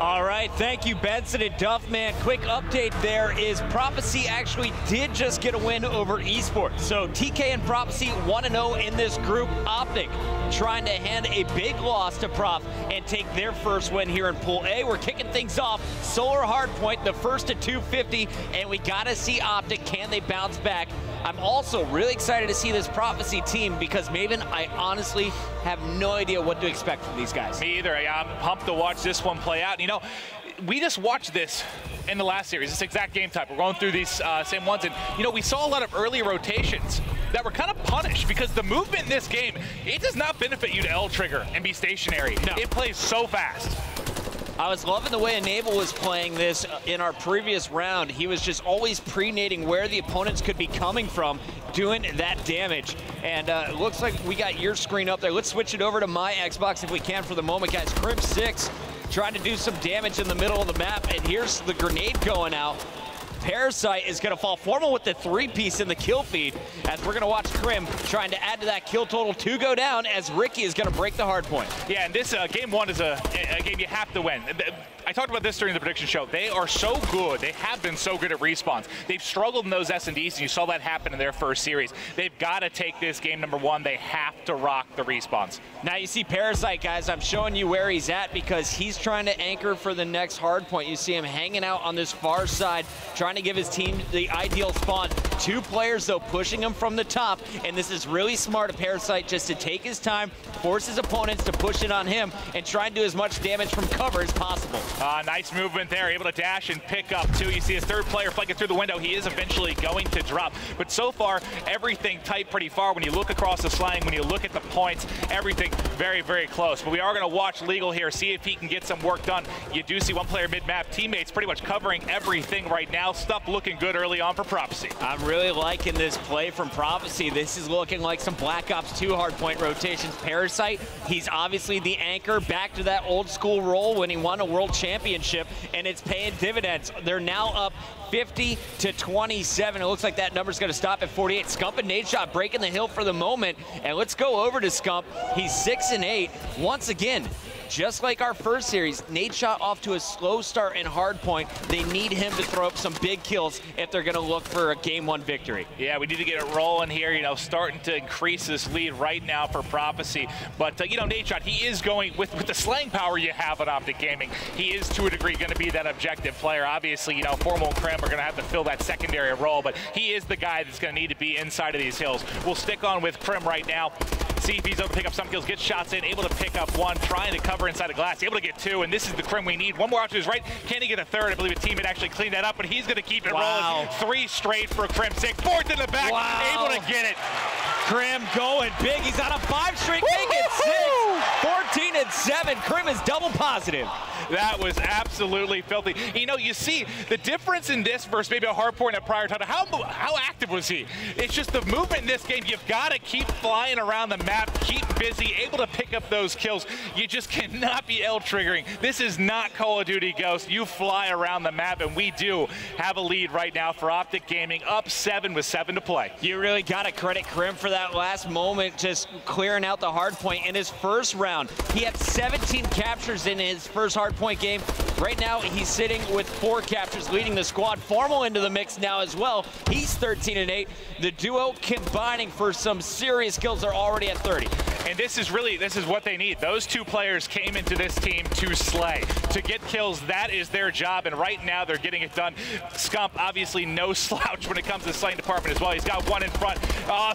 All right, thank you, Benson and Duffman. Quick update there is Prophecy actually did just get a win over Esports. So TK and Prophecy 1-0 in this group. Optic trying to hand a big loss to Prof and take their first win here in Pool A. We're kicking things off. Solar Hardpoint, the first to 250, and we gotta see Optic. Can they bounce back? I'm also really excited to see this Prophecy team because, Maven, I honestly have no idea what to expect from these guys. Me either. I'm pumped to watch this one play out. You know, we just watched this in the last series, this exact game type. We're going through these same ones, and, you know, we saw a lot of early rotations that were kind of punished because the movement in this game, it does not benefit you to L-trigger and be stationary. No. It plays so fast. I was loving the way Enable was playing this in our previous round. He was just always pre-nading where the opponents could be coming from, doing that damage. And it looks like we got your screen up there. Let's switch it over to my Xbox if we can for the moment, guys. Crimp 6 trying to do some damage in the middle of the map, and here's the grenade going out. Parasite is going to fall formal with the 3-piece in the kill feed as we're going to watch Krim trying to add to that kill total to go down as Ricky is going to break the hard point. Yeah, and this game one is a game you have to win. I talked about this during the prediction show. They are so good. They have been so good at respawns. They've struggled in those S&Ds, and you saw that happen in their first series. They've got to take this game number one. They have to rock the respawns. Now you see Parasite, guys. I'm showing you where he's at because he's trying to anchor for the next hard point. You see him hanging out on this far side, trying to give his team the ideal spawn. 2 players, though, pushing him from the top, and this is really smart of Parasite just to take his time, force his opponents to push it on him, and try and do as much damage from cover as possible. Nice movement there, able to dash and pick up, too. You see his third player flanking through the window. He is eventually going to drop, but so far, everything tight pretty far. When you look across the slang, when you look at the points, everything very, very close. But we are going to watch Legal here, see if he can get some work done. You do see one player mid-map, teammates pretty much covering everything right now. Stuff looking good early on for Prophecy. I'm really liking this play from Prophecy. This is looking like some Black Ops 2 hardpoint rotations. Parasite, he's obviously the anchor back to that old school role when he won a world championship, and it's paying dividends. They're now up 50-27. It looks like that number's going to stop at 48. Scump and Nadeshot breaking the hill for the moment, and let's go over to Scump. He's 6-8. Once again, just like our first series, Nadeshot off to a slow start in hardpoint. They need him to throw up some big kills if they're going to look for a game 1 victory. Yeah, we need to get it rolling here, you know, starting to increase this lead right now for Prophecy. But, you know, Nadeshot, he is going, with the slang power you have at Optic Gaming, he is to a degree going to be that objective player. Obviously, you know, Formal and Krim are going to have to fill that secondary role, but he is the guy that's going to need to be inside of these hills. We'll stick on with Krim right now. See if he's able to pick up some kills, get shots in, able to pick up 1, trying to cover inside the glass, able to get 2, and this is the Krim we need. 1 more out to his right. Can he get a 3rd? I believe a teammate actually cleaned that up, but he's going to keep it rolling. 3 straight for Krim. 6, 4th in the back, able to get it. Krim going big. He's on a 5 streak, making 6. 14-7. Krim is double positive. That was absolutely filthy. You know, you see the difference in this versus maybe a hardpoint at prior time. How active was he? It's just the movement in this game. You've got to keep flying around the map, keep busy, able to pick up those kills. You just cannot be L-triggering. This is not Call of Duty Ghost. You fly around the map, and we do have a lead right now for Optic Gaming, up 7 with 7 to play. You really got to credit Krim for that last moment, just clearing out the hardpoint in his first round. He had 17 captures in his first hardpoint game. Right now, he's sitting with 4 captures, leading the squad. Formal into the mix now as well. He's 13-8. The duo combining for some serious kills. They're already at 30. And this is what they need. Those 2 players came into this team to slay, to get kills. That is their job, and right now they're getting it done. Scump, obviously no slouch when it comes to the slaying department as well. He's got 1 in front.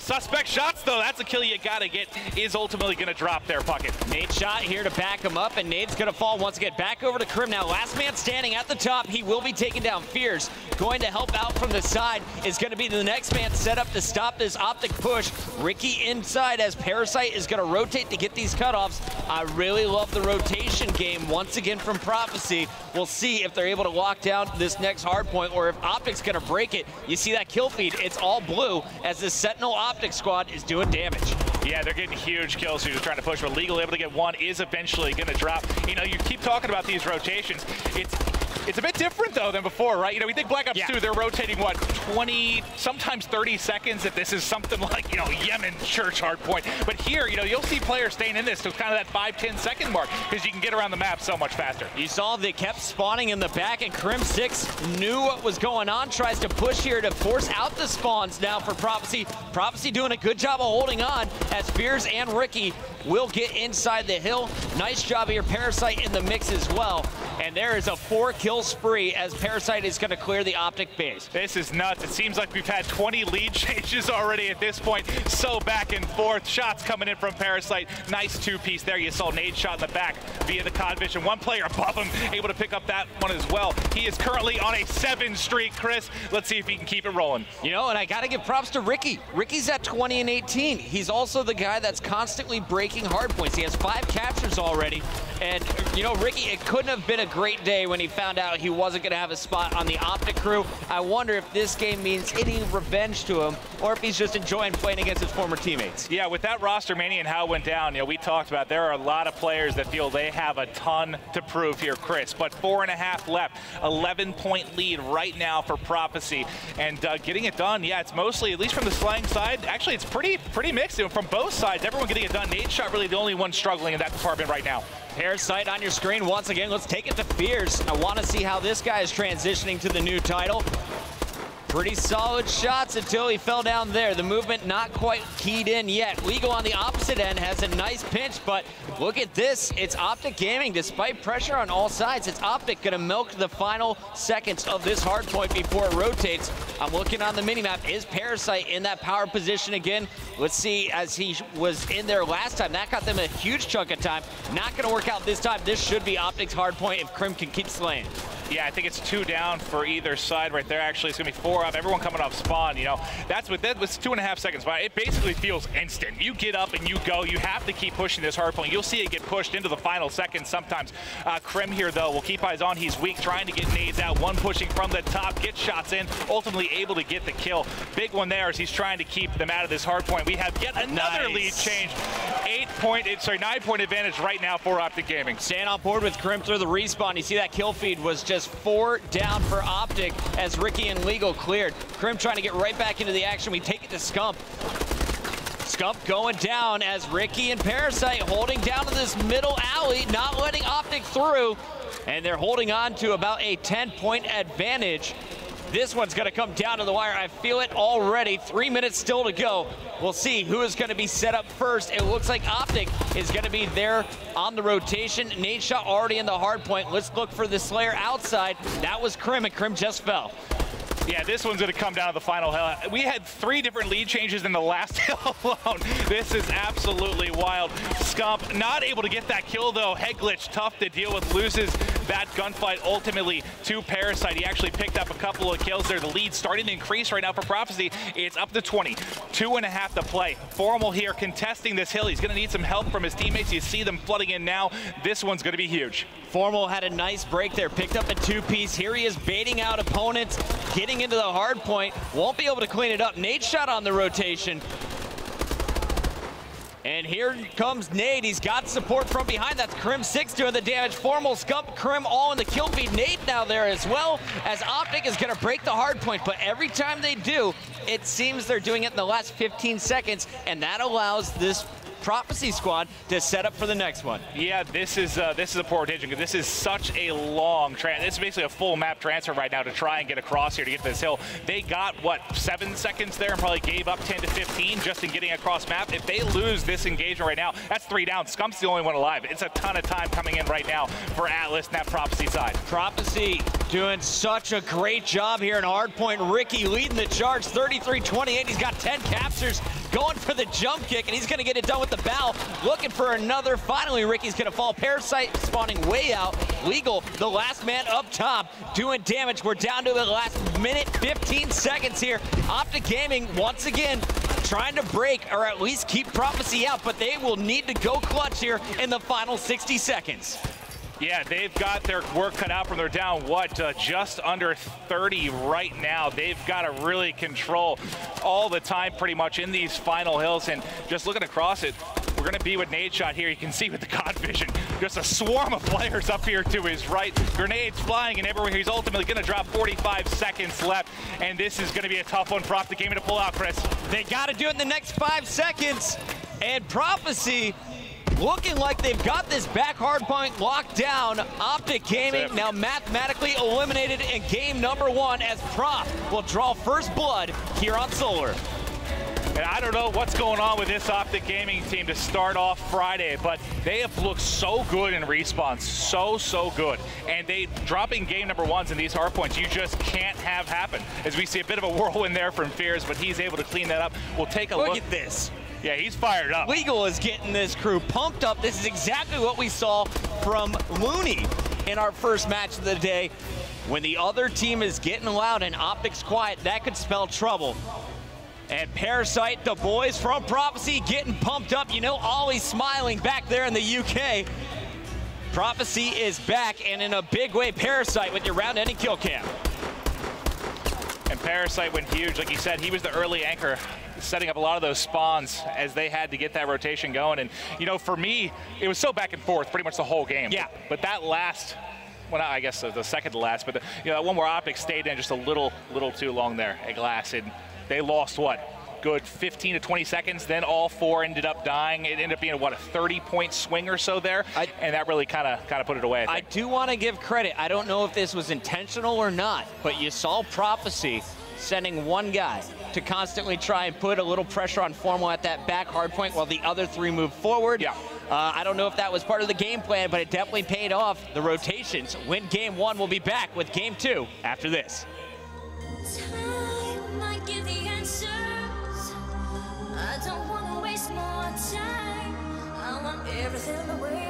Suspect shots, though. That's a kill you gotta get. Is ultimately gonna drop their Puckett. Nadeshot here to back him up, and Nade's gonna fall once again. Back over to Krim now. Last man standing at the top. He will be taken down. Fierce going to help out from the side is going to be the next man set up to stop this Optic push. Ricky inside as Parasite is going to rotate to get these cutoffs. I really love the rotation game once again from Prophecy. We'll see if they're able to lock down this next hard point or if Optic's going to break it. You see that kill feed. It's all blue as the Sentinel Optic squad is doing damage. Yeah, they're getting huge kills. So you're just trying to push, but Legal able to get 1 is eventually going to drop. You know, you keep talking about these rotations. It's a bit different, though, than before, right? You know, we think Black Ops 2, they're rotating, what, 20, sometimes 30 seconds, if this is something like, you know, Yemen Church hardpoint. But here, you know, you'll see players staying in this to kind of that 5-10 second mark, because you can get around the map so much faster. You saw they kept spawning in the back, and Crim6 knew what was going on, tries to push here to force out the spawns now for Prophecy. Prophecy doing a good job of holding on, as Fears and Ricky will get inside the hill. Nice job here, Parasite in the mix as well. And there is a 4-kill spree as Parasite is going to clear the Optic base. This is nuts. It seems like we've had 20 lead changes already at this point. So back and forth. Shots coming in from Parasite. Nice 2-piece there. You saw Nade shot in the back via the COD vision. One player above him able to pick up that one as well. He is currently on a 7 streak, Chris. Let's see if he can keep it rolling. You know, and I got to give props to Ricky. Ricky's at 20 and 18. He's also the guy that's constantly breaking hard points. He has 5 captures already. And, you know, Ricky, it couldn't have been a great day when he found out he wasn't going to have a spot on the Optic crew. I wonder if this game means any revenge to him, or if he's just enjoying playing against his former teammates. Yeah, with that roster mania and how it went down, you know, we talked about there are a lot of players that feel they have a ton to prove here, Chris. But 4.5 left, 11-point lead right now for Prophecy. And getting it done, yeah, it's mostly, at least from the Slang side, actually it's pretty mixed. You know, from both sides, everyone getting it done. Nade Shot really the only one struggling in that department right now. Parasite on your screen once again. Let's take it to Fears. I want to see how this guy is transitioning to the new title. Pretty solid shots until he fell down there. The movement not quite keyed in yet. Legal on the opposite end has a nice pinch, but look at this. It's Optic Gaming. Despite pressure on all sides, it's Optic going to milk the final seconds of this hard point before it rotates. I'm looking on the minimap. Is Parasite in that power position again? Let's see, as he was in there last time. That got them a huge chunk of time. Not going to work out this time. This should be Optic's hard point if Crim can keep slaying. Yeah, I think it's 2 down for either side right there. Actually, it's going to be 4 up. Everyone coming off spawn, you know. That was 2.5 seconds. It basically feels instant. You get up and you go. You have to keep pushing this hard point. You'll see it get pushed into the final seconds sometimes. Crim here, though, will keep eyes on. He's weak, trying to get nades out. One pushing from the top, get shots in, ultimately able to get the kill. Big one there as he's trying to keep them out of this hard point. We have yet another lead change. 9-point advantage right now for Optic Gaming. Staying on board with Crim through the respawn. You see that kill feed was just 4 down for Optic as Ricky and Legal cleared. Crim trying to get right back into the action. We take it to Scump. Scump going down as Ricky and Parasite holding down to this middle alley, not letting Optic through. And they're holding on to about a 10-point advantage. This one's going to come down to the wire. I feel it already. 3 minutes still to go. We'll see who is going to be set up first. It looks like Optic is going to be there on the rotation. Nade Shot already in the hard point. Let's look for the Slayer outside. That was Crim, and Crim just fell. Yeah, this one's going to come down to the final hill. We had 3 different lead changes in the last hill alone. This is absolutely wild. Scump not able to get that kill, though. Head glitch, tough to deal with, loses that gunfight ultimately to Parasite. He actually picked up a couple of kills there. The lead starting to increase right now for Prophecy. It's up to 20. 2.5 to play. Formal here contesting this hill. He's going to need some help from his teammates. You see them flooding in now. This one's going to be huge. Formal had a nice break there. Picked up a 2-piece. Here he is baiting out opponents, getting into the hard point. Won't be able to clean it up. Nade Shot on the rotation. And here comes Nade. He's got support from behind. That's Crim6 doing the damage. Formal, Scump, Crim all in the kill feed. Nade now there as well, as Optic is going to break the hard point. But every time they do, it seems they're doing it in the last 15 seconds, and that allows this Prophecy squad to set up for the next one. Yeah, this is a poor rotation because this is such a long this is basically a full map transfer right now to try and get across here to get to this hill. They got, what, 7 seconds there and probably gave up 10 to 15 just in getting across map. If they lose this engagement right now, that's 3 down. Scump's the only one alive. It's a ton of time coming in right now for Atlas and that Prophecy side. Prophecy doing such a great job here in hardpoint. Ricky leading the charge, 33-28. He's got 10 captures, going for the jump kick, and he's going to get it done with the bow. Looking for another. Finally, Ricky's going to fall. Parasite spawning way out. Legal, the last man up top, doing damage. We're down to the last minute, 15 seconds here. Optic Gaming, once again, trying to break or at least keep Prophecy out, but they will need to go clutch here in the final 60 seconds. Yeah, they've got their work cut out from their down, just under 30 right now. They've got to really control all the time pretty much in these final hills. And just looking across it, we're We're going to be with Nadeshot here. You can see with the God vision, just a swarm of players up here to his right. Grenades flying and everywhere. He's ultimately going to drop 45 seconds left, and this is going to be a tough one for Optic Gaming to pull out, Chris. They got to do it in the next 5 seconds, and Prophecy looking like they've got this back hardpoint locked down. Optic Gaming now mathematically eliminated in game number 1 as Prof will draw first blood here on Solar. And I don't know what's going on with this Optic Gaming team to start off Friday, but they have looked so good in respawn, so good. And they dropping game number 1s in these hardpoints, you just can't have happen. As we see a bit of a whirlwind there from Fears, but he's able to clean that up. We'll take a look. Look at this. Yeah, he's fired up. Legal is getting this crew pumped up. This is exactly what we saw from Looney in our first match of the day. When the other team is getting loud and Optic's quiet, that could spell trouble. And Parasite, the boys from Prophecy getting pumped up. You know, always smiling back there in the UK. Prophecy is back, and in a big way, Parasite with your round-ending kill cam. And Parasite went huge. Like he said, he was the early anchor, setting up a lot of those spawns as they had to get that rotation going. And, you know, for me, it was so back and forth pretty much the whole game. Yeah. But that last, well, I guess the second to last, but you know, that one where Optic stayed in just a little too long there at Glass, and they lost what? Good 15 to 20 seconds, then all 4 ended up dying. It ended up being, what, a 30-point swing or so there, and that really kind of put it away, I think. I do want to give credit. I don't know if this was intentional or not, but you saw Prophecy sending one guy to constantly try and put a little pressure on Formal at that back hardpoint while the other 3 moved forward. Yeah. I don't know if that was part of the game plan, but it definitely paid off. The rotations win game 1. We'll be back with game 2 after this. Time might give the answers. I don't want to waste more time. I want everything the way